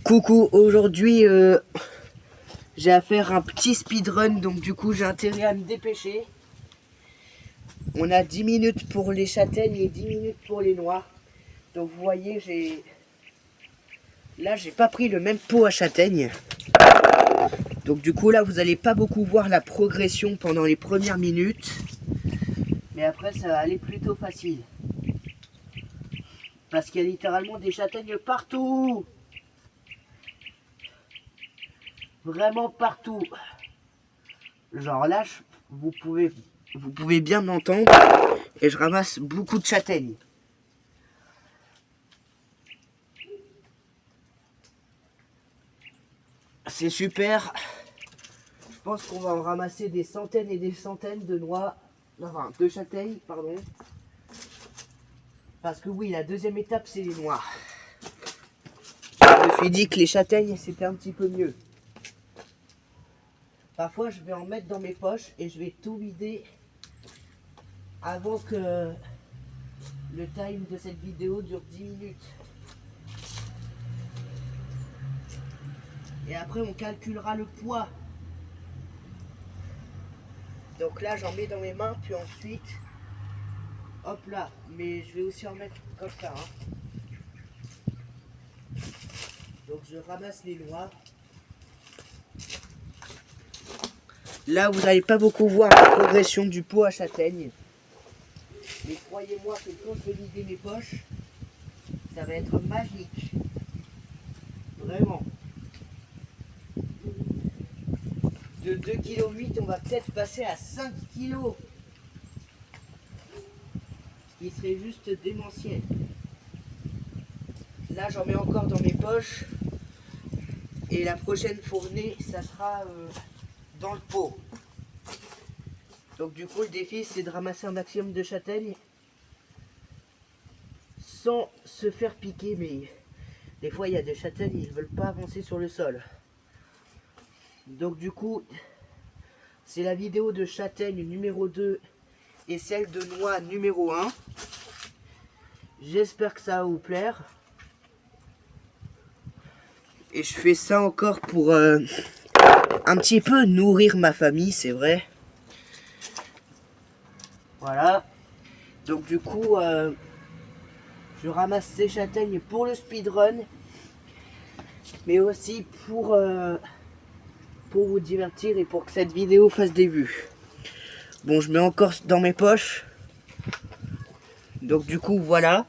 Coucou, aujourd'hui j'ai à faire un petit speedrun, donc du coup j'ai intérêt à me dépêcher. On a 10 minutes pour les châtaignes et 10 minutes pour les noix. Donc vous voyez, là j'ai pas pris le même pot à châtaignes. Donc du coup là vous allez pas beaucoup voir la progression pendant les premières minutes. Mais après ça va aller plutôt facile. Parce qu'il y a littéralement des châtaignes partout. Vraiment partout. Genre là, vous pouvez bien m'entendre. Et je ramasse beaucoup de châtaignes. C'est super. Je pense qu'on va en ramasser des centaines et des centaines de noix. Enfin, de châtaignes, pardon. Parce que oui, la deuxième étape, c'est les noix. Je me suis dit que les châtaignes, c'était un petit peu mieux. Parfois, je vais en mettre dans mes poches et je vais tout vider avant que le time de cette vidéo dure 10 minutes. Et après, on calculera le poids. Donc là, j'en mets dans mes mains, puis ensuite, hop là. Mais je vais aussi en mettre comme ça. Donc je ramasse les noix. Là, vous n'allez pas beaucoup voir la progression du pot à châtaigne. Mais croyez-moi que quand je vais vider mes poches, ça va être magique. Vraiment. De 2,8 kg, on va peut-être passer à 5 kg. Ce qui serait juste démentiel. Là, j'en mets encore dans mes poches. Et la prochaine fournée, ça sera dans le pot. Donc du coup, le défi, c'est de ramasser un maximum de châtaignes sans se faire piquer. Mais des fois, il y a des châtaignes, ils ne veulent pas avancer sur le sol. Donc du coup, c'est la vidéo de châtaigne numéro 2 et celle de noix numéro 1. J'espère que ça va vous plaire. Et je fais ça encore pour un petit peu nourrir ma famille, c'est vrai. Voilà. Donc du coup, je ramasse ces châtaignes pour le speedrun. Mais aussi pour vous divertir et pour que cette vidéo fasse des vues. Bon, je mets encore dans mes poches. Donc du coup, voilà.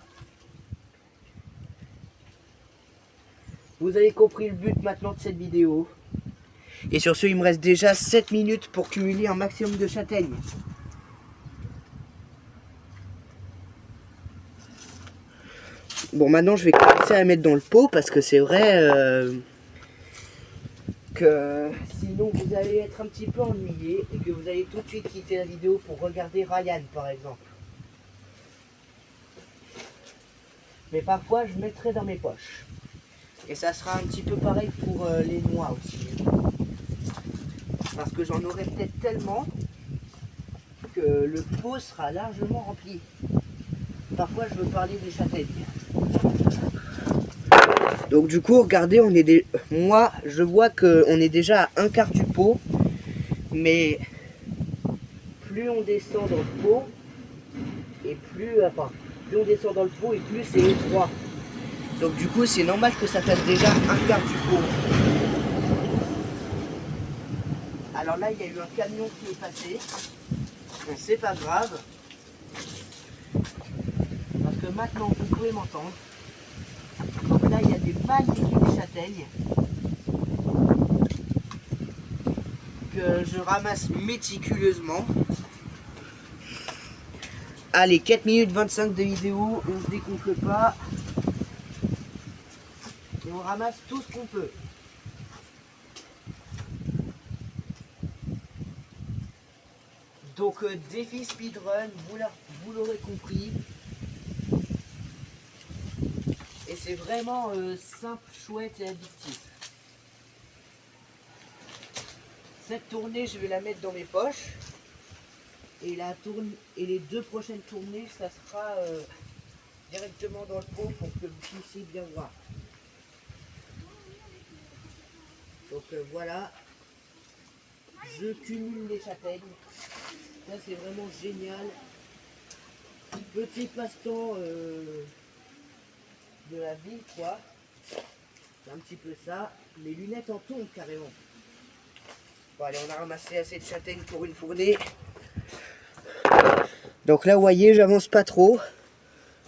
Vous avez compris le but maintenant de cette vidéo. Et sur ce, il me reste déjà 7 minutes pour cumuler un maximum de châtaignes. Bon, maintenant je vais commencer à mettre dans le pot parce que c'est vrai que sinon vous allez être un petit peu ennuyé et que vous allez tout de suite quitter la vidéo pour regarder Ryan par exemple. Mais parfois je mettrai dans mes poches. Et ça sera un petit peu pareil pour les noix aussi. Parce que j'en aurai peut-être tellement que le pot sera largement rempli. Parfois je veux parler des châtaignes. Donc du coup, regardez, moi je vois qu'on est déjà à un quart du pot. Mais plus on descend dans le pot, et plus on descend dans le pot et plus c'est étroit. Donc du coup, c'est normal que ça fasse déjà un quart du pot. Alors là, il y a eu un camion qui est passé. Bon, c'est pas grave. Parce que maintenant, vous pouvez m'entendre. Donc là, il y a des magnifiques châtaignes que je ramasse méticuleusement. Allez, 4 minutes 25 de vidéo, on se dégonfle pas. Et on ramasse tout ce qu'on peut. Donc défi speedrun, vous l'aurez compris. Et c'est vraiment simple, chouette et addictif. Cette tournée, je vais la mettre dans mes poches. Et les 2 prochaines tournées, ça sera directement dans le pot pour que vous puissiez bien voir. voilà, je cumule les châtaignes. Ça c'est vraiment génial. Petit passe-temps de la ville quoi. C'est un petit peu ça. Les lunettes en tombent carrément. Bon allez, on a ramassé assez de châtaignes pour une fournée. Donc là vous voyez, j'avance pas trop.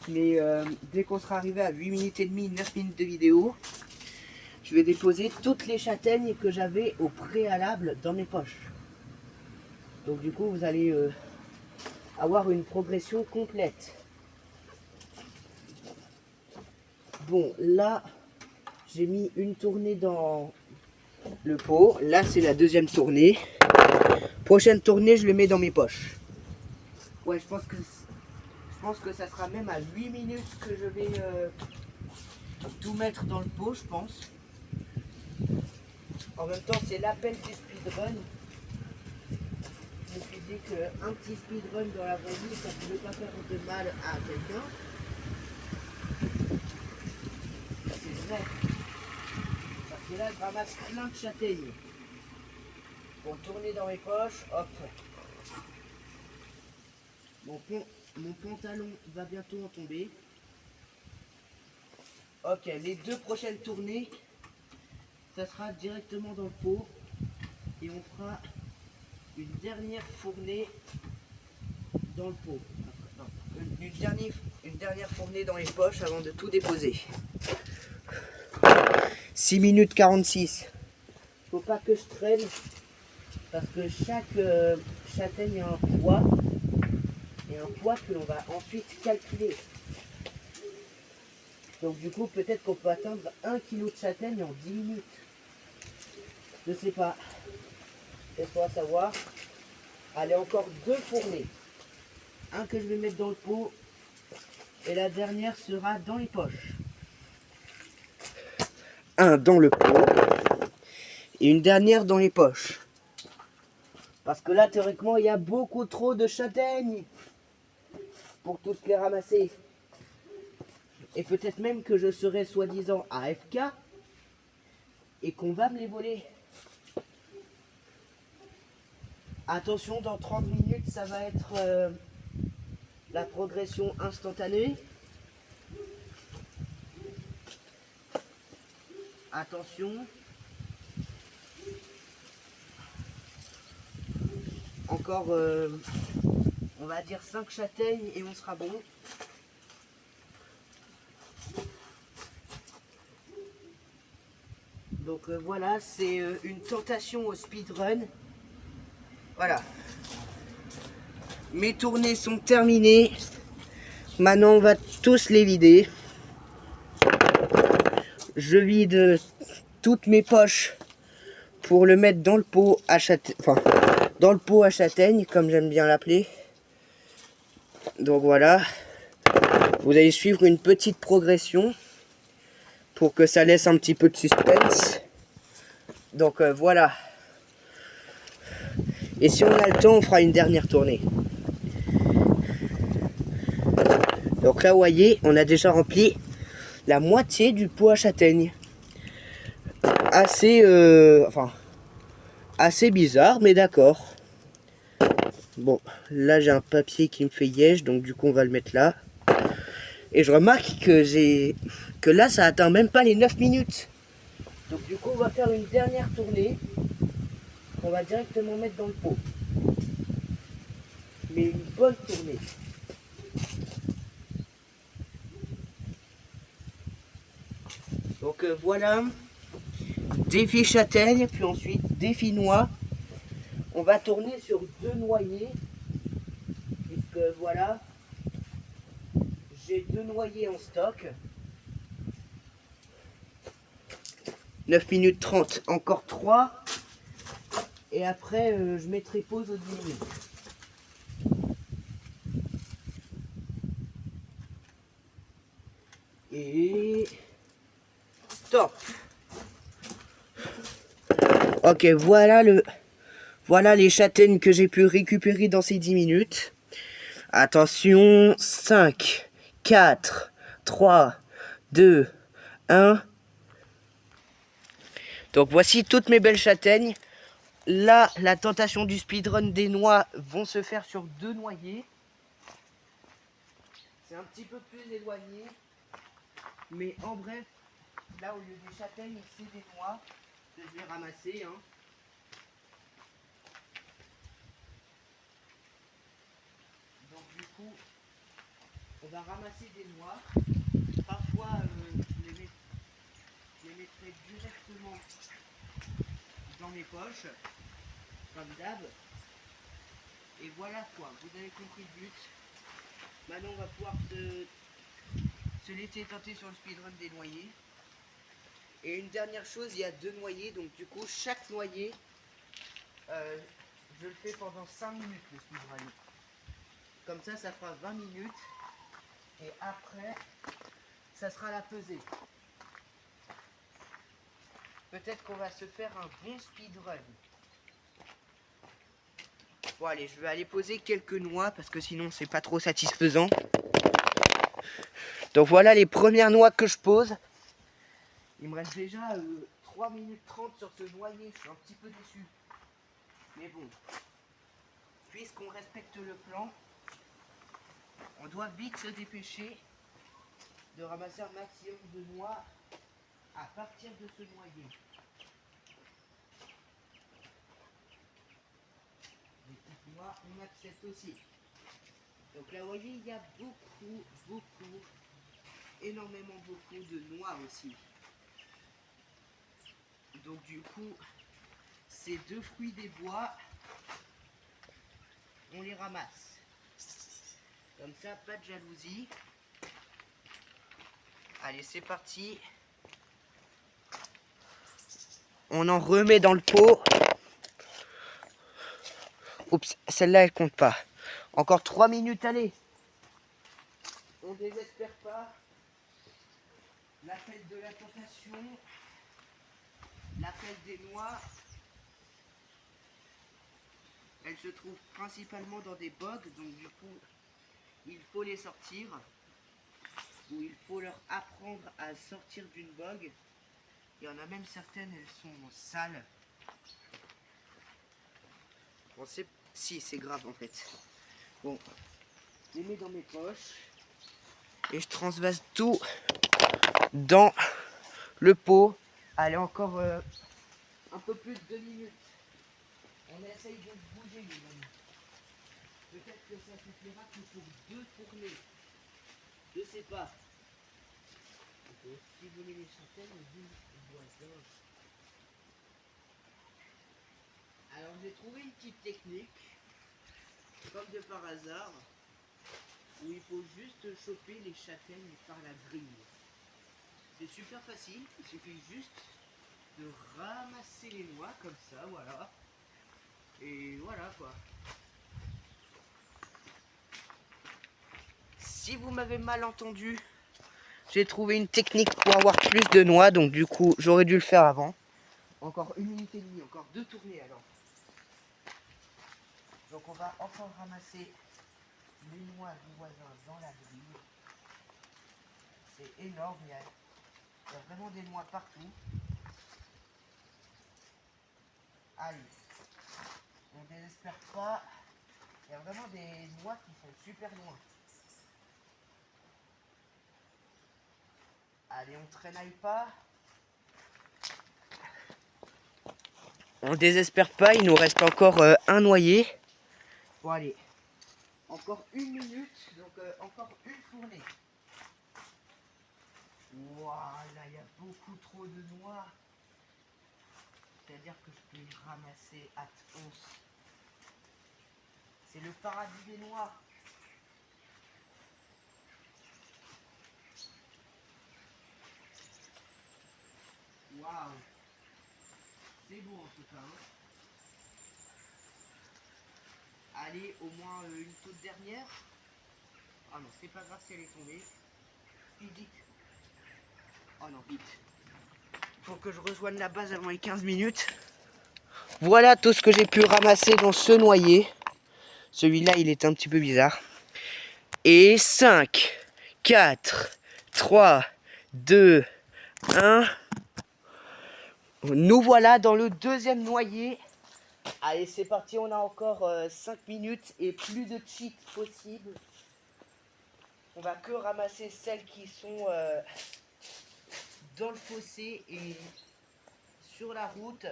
Mais dès qu'on sera arrivé à 8 minutes et demie, 9 minutes de vidéo, je vais déposer toutes les châtaignes que j'avais au préalable dans mes poches. Donc du coup vous allez avoir une progression complète. Bon là j'ai mis une tournée dans le pot. Là c'est la deuxième tournée. Prochaine tournée je le mets dans mes poches. Ouais je pense que ça sera même à 8 minutes que je vais tout mettre dans le pot je pense. En même temps c'est l'appel du speedrun. Je me suis dit qu'un petit speedrun dans la vraie vie, ça ne pouvait pas faire de mal à quelqu'un. C'est vrai. Parce que là, je ramasse plein de châtaignes. Pour tourner dans mes poches, hop. Mon pantalon va bientôt en tomber. Ok, les deux prochaines tournées, ça sera directement dans le pot. Et on fera une dernière fournée dans le pot. Non, une dernière fournée dans les poches avant de tout déposer. 6 minutes 46. Faut pas que je traîne parce que chaque châtaigne a un poids et un poids que l'on va ensuite calculer. Donc du coup peut-être qu'on peut atteindre 1 kg de châtaigne en 10 minutes. Je sais pas. Laisse-moi savoir. Allez, encore deux fournées. Un que je vais mettre dans le pot et la dernière sera dans les poches. Un dans le pot et une dernière dans les poches. Parce que là, théoriquement, il y a beaucoup trop de châtaignes pour tous les ramasser. Et peut-être même que je serai soi-disant AFK et qu'on va me les voler. Attention, dans 30 minutes, ça va être la progression instantanée. Attention. Encore, on va dire 5 châtaignes et on sera bon. Donc voilà, c'est une tentation au speedrun. Voilà. Mes tournées sont terminées. Maintenant, on va tous les vider. Je vide toutes mes poches pour le mettre dans le pot à châtaigne. Enfin, dans le pot à châtaigne, comme j'aime bien l'appeler. Donc voilà. Vous allez suivre une petite progression pour que ça laisse un petit peu de suspense. Donc voilà. Et si on a le temps, on fera une dernière tournée. Donc là, vous voyez, on a déjà rempli la moitié du pot à châtaigne. Assez, assez bizarre, mais d'accord. Bon, là j'ai un papier qui me fait yèche, donc du coup on va le mettre là. Et je remarque que là ça atteint même pas les 9 minutes. Donc du coup on va faire une dernière tournée. On va directement mettre dans le pot. Mais une bonne tournée. Donc voilà. Défi châtaigne, puis ensuite défi noix. On va tourner sur 2 noyers. Puisque voilà. J'ai 2 noyers en stock. 9 minutes 30, encore 3. Et après, je mettrai pause aux 10 minutes. Et... stop. Ok, voilà les châtaignes que j'ai pu récupérer dans ces 10 minutes. Attention, 5, 4, 3, 2, 1. Donc voici toutes mes belles châtaignes. Là, la tentation du speedrun des noix vont se faire sur 2 noyers. C'est un petit peu plus éloigné. Mais en bref, là au lieu des châtaignes, c'est des noix que je vais ramasser. Hein. Donc du coup, on va ramasser des noix. Parfois, je les mettrai directement dans mes poches, comme d'hab. Et voilà quoi, vous avez compris le but. Maintenant, on va pouvoir se laisser tenter sur le speedrun des noyers. Et une dernière chose, il y a 2 noyers, donc du coup, chaque noyer, je le fais pendant 5 minutes le speedrun. Comme ça fera 20 minutes. Et après, ça sera la pesée. Peut-être qu'on va se faire un bon speedrun. Bon allez, je vais aller poser quelques noix parce que sinon c'est pas trop satisfaisant. Donc voilà les premières noix que je pose. Il me reste déjà 3 minutes 30 sur ce noyer, je suis un petit peu déçu. Mais bon, puisqu'on respecte le plan, on doit vite se dépêcher de ramasser un maximum de noix à partir de ce noyer. Les petites noix, on accepte aussi. Donc là, vous voyez, il y a énormément beaucoup de noix aussi. Donc du coup, ces 2 fruits des bois, on les ramasse. Comme ça, pas de jalousie. Allez, c'est parti. On en remet dans le pot. Oups, celle-là, elle compte pas. Encore 3 minutes, allez. On désespère pas. L'appel de la tentation. L'appel des noix. Elle se trouve principalement dans des bogs, donc du coup, il faut les sortir. Ou il faut leur apprendre à sortir d'une bog. Il y en a même certaines, elles sont sales. Bon, si, c'est grave en fait. Bon, je les mets dans mes poches. Et je transvase tout dans le pot. Allez, encore un peu plus de 2 minutes. On essaye de bouger les amis. Peut-être que ça suffira que pour 2 tournées. Je sais pas. On peut aussi voler les châtaignes du voisin. Alors j'ai trouvé une petite technique, comme de par hasard, où il faut juste choper les châtaignes par la grille. C'est super facile, il suffit juste de ramasser les noix comme ça, voilà. Et voilà quoi. Si vous m'avez mal entendu, j'ai trouvé une technique pour avoir plus de noix, donc du coup j'aurais dû le faire avant. Encore 1 minute et demie, encore 2 tournées alors. Donc on va encore ramasser les noix du voisin dans la grille. C'est énorme, il y a vraiment des noix partout. Allez, on ne désespère pas. Il y a vraiment des noix qui sont super loin. Allez, on traînaille pas. On désespère pas, il nous reste encore un noyer. Bon allez, encore 1 minute, donc encore une tournée. Voilà, il y a beaucoup trop de noix. C'est-à-dire que je peux les ramasser à 11. C'est le paradis des noix. Waouh. C'est beau en tout cas. Hein. Allez, au moins une toute dernière. Ah non, c'est pas grave si elle est tombée. Vite. Oh non, vite. Faut que je rejoigne la base avant les 15 minutes. Voilà tout ce que j'ai pu ramasser dans ce noyer. Celui-là, il est un petit peu bizarre. Et 5, 4, 3, 2, 1. Nous voilà dans le deuxième noyer. Allez, c'est parti, on a encore 5 minutes et plus de cheats possible. On va que ramasser celles qui sont dans le fossé et sur la route.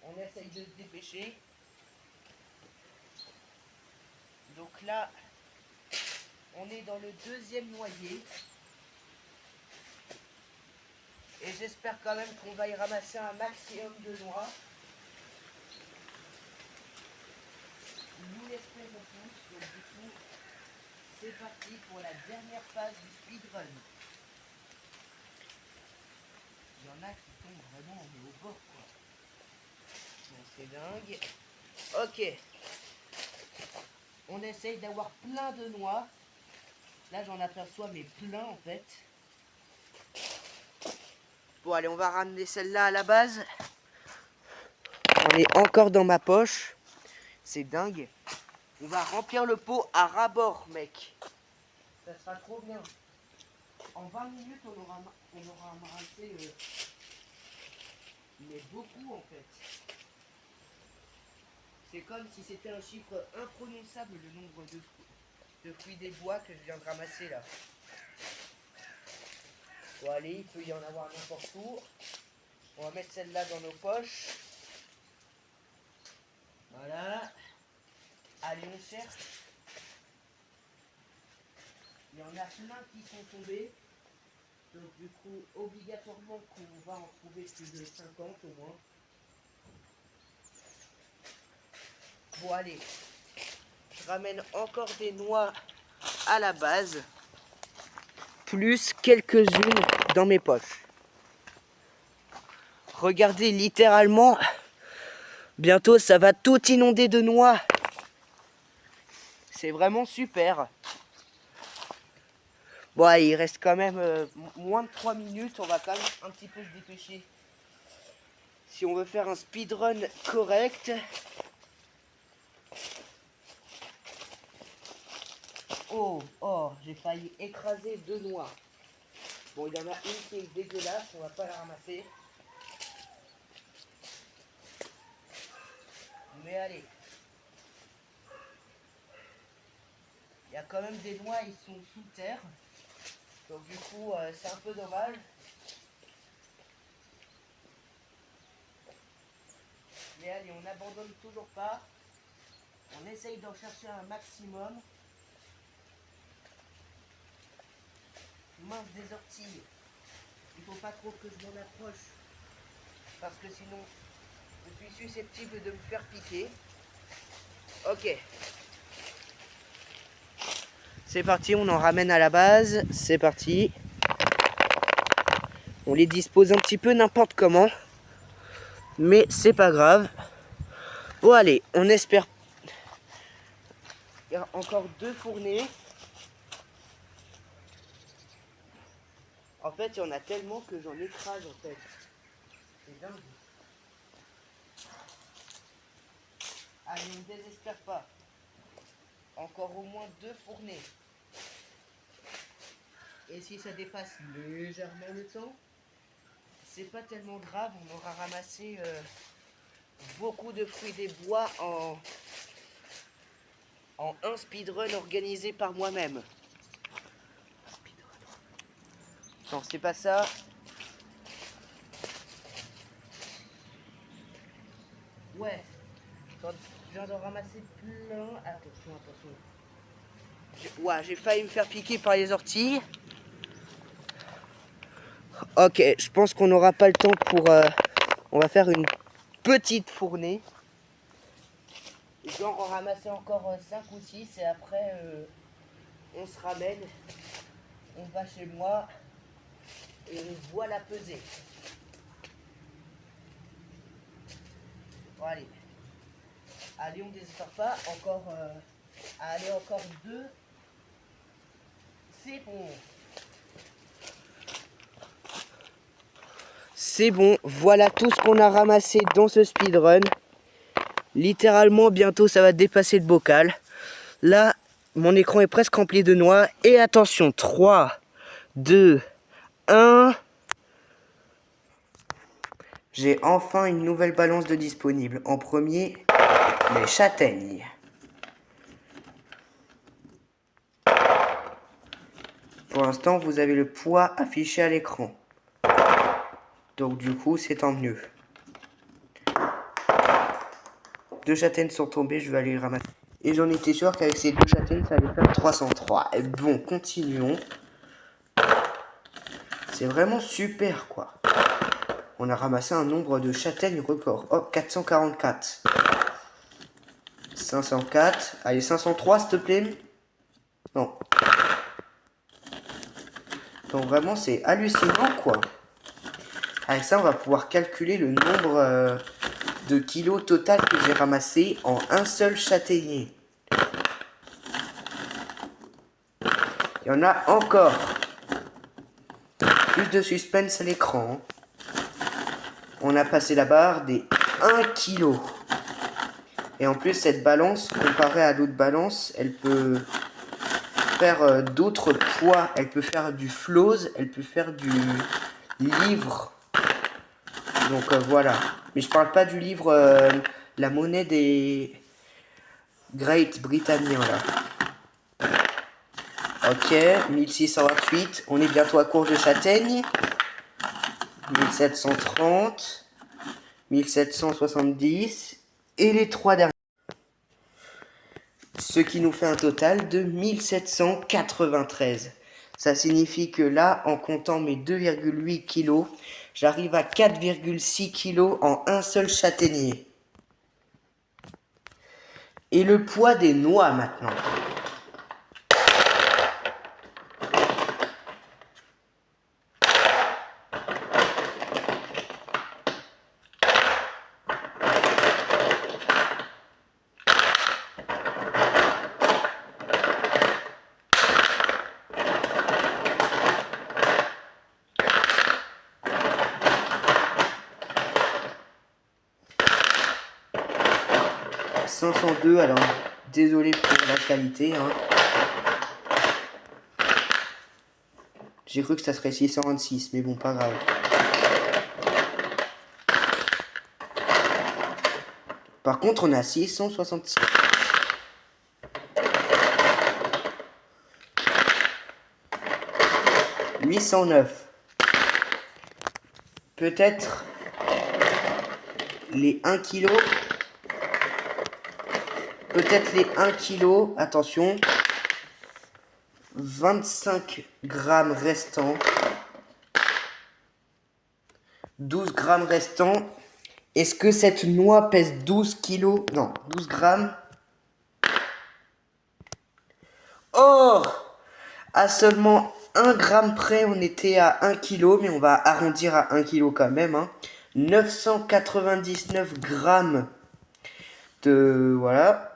On essaye de se dépêcher. Donc là, on est dans le deuxième noyer. Et j'espère quand même qu'on va y ramasser un maximum de noix. Nous l'espérons tous. Donc du coup, c'est parti pour la dernière phase du speedrun. Il y en a qui tombent vraiment au bord, quoi. Donc c'est dingue. Ok. On essaye d'avoir plein de noix. Là j'en aperçois mais plein en fait. Bon allez, on va ramener celle-là à la base. On est encore dans ma poche. C'est dingue. On va remplir le pot à ras-bord, mec. Ça sera trop bien. En 20 minutes, on aura ramassé mais beaucoup en fait. C'est comme si c'était un chiffre imprononçable, le nombre de fruits des bois que je viens de ramasser là. Bon allez, il peut y en avoir n'importe où. On va mettre celle-là dans nos poches. Voilà. Allez, on cherche. Il y en a plein qui sont tombés. Donc du coup, obligatoirement qu'on va en trouver plus de 50 au moins. Bon allez, je ramène encore des noix à la base. Plus quelques-unes dans mes poches. Regardez, littéralement, bientôt ça va tout inonder de noix. C'est vraiment super. Bon allez, il reste quand même moins de 3 minutes. On va quand même un petit peu se dépêcher. Si on veut faire un speedrun correct. Oh, j'ai failli écraser 2 noix. Bon, il y en a une qui est dégueulasse, on va pas la ramasser. Mais allez. Il y a quand même des noix, ils sont sous terre. Donc du coup, c'est un peu dommage. Mais allez, on n'abandonne toujours pas. On essaye d'en chercher un maximum. Mince, des orties. Il faut pas trop que je m'en approche. Parce que sinon, je suis susceptible de me faire piquer. Ok. C'est parti, on en ramène à la base. C'est parti. On les dispose un petit peu n'importe comment. Mais c'est pas grave. Bon allez, on espère. Il y a encore 2 fournées. En fait, il y en a tellement que j'en écrase en fait. C'est dingue. Allez, on ne désespère pas. Encore au moins 2 fournées. Et si ça dépasse légèrement le temps, c'est pas tellement grave. On aura ramassé beaucoup de fruits des bois en un speedrun organisé par moi-même. Non, c'est pas ça. Ouais. Je viens d'en ramasser plein. Attention. J'ai failli me faire piquer par les orties. Ok, je pense qu'on n'aura pas le temps pour... on va faire une petite fournée. Genre en ramasser encore 5 ou 6 et après on se ramène. On va chez moi et on voit la pesée. Bon allez. Allez, on ne désespère pas. Allez, encore 2. C'est bon. C'est bon, voilà tout ce qu'on a ramassé dans ce speedrun. Littéralement, bientôt ça va dépasser le bocal. Là, mon écran est presque rempli de noix. Et attention, 3, 2, 1. J'ai enfin une nouvelle balance de disponible. En premier, les châtaignes. Pour l'instant, vous avez le poids affiché à l'écran. Donc du coup, c'est tant mieux. 2 châtaignes sont tombées, je vais aller les ramasser. Et j'en étais sûr qu'avec ces 2 châtaignes, ça allait faire 303. Et bon, continuons. C'est vraiment super, quoi. On a ramassé un nombre de châtaignes record. Oh, 444. 504. Allez, 503, s'il te plaît. Non. Donc vraiment, c'est hallucinant, quoi. Avec ça, on va pouvoir calculer le nombre de kilos total que j'ai ramassé en un seul châtaignier. Il y en a encore. Plus de suspense à l'écran. On a passé la barre des 1 kg. Et en plus, cette balance, comparée à l'autre balance, elle peut faire d'autres poids. Elle peut faire du flows, elle peut faire du livre. Donc voilà. Mais je parle pas du livre, la monnaie des Great Britanniens là. Ok, 1628. On est bientôt à court de châtaigne. 1730. 1770. Et les 3 derniers. Ce qui nous fait un total de 1793. Ça signifie que là, en comptant mes 2,8 kg, j'arrive à 4,6 kg en un seul châtaignier. Et le poids des noix maintenant. « 502, alors désolé pour la qualité. Hein. J'ai cru que ça serait 626, mais bon, pas grave. Par contre, on a 666. « 809. Peut-être les 1 kg. Peut-être les 1 kg. Attention. 25 grammes restants. 12 grammes restants. Est-ce que cette noix pèse 12 kilos? Non, 12 grammes. Or, à seulement 1 gramme près, on était à 1 kg, mais on va arrondir à 1 kg quand même. Hein. 999 grammes de... Voilà.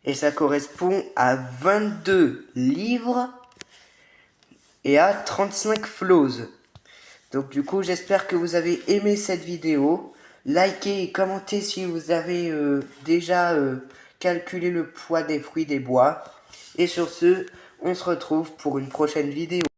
Et ça correspond à 22 livres et à 35 flows. Donc du coup, j'espère que vous avez aimé cette vidéo. Likez et commentez si vous avez déjà calculé le poids des fruits des bois. Et sur ce, on se retrouve pour une prochaine vidéo.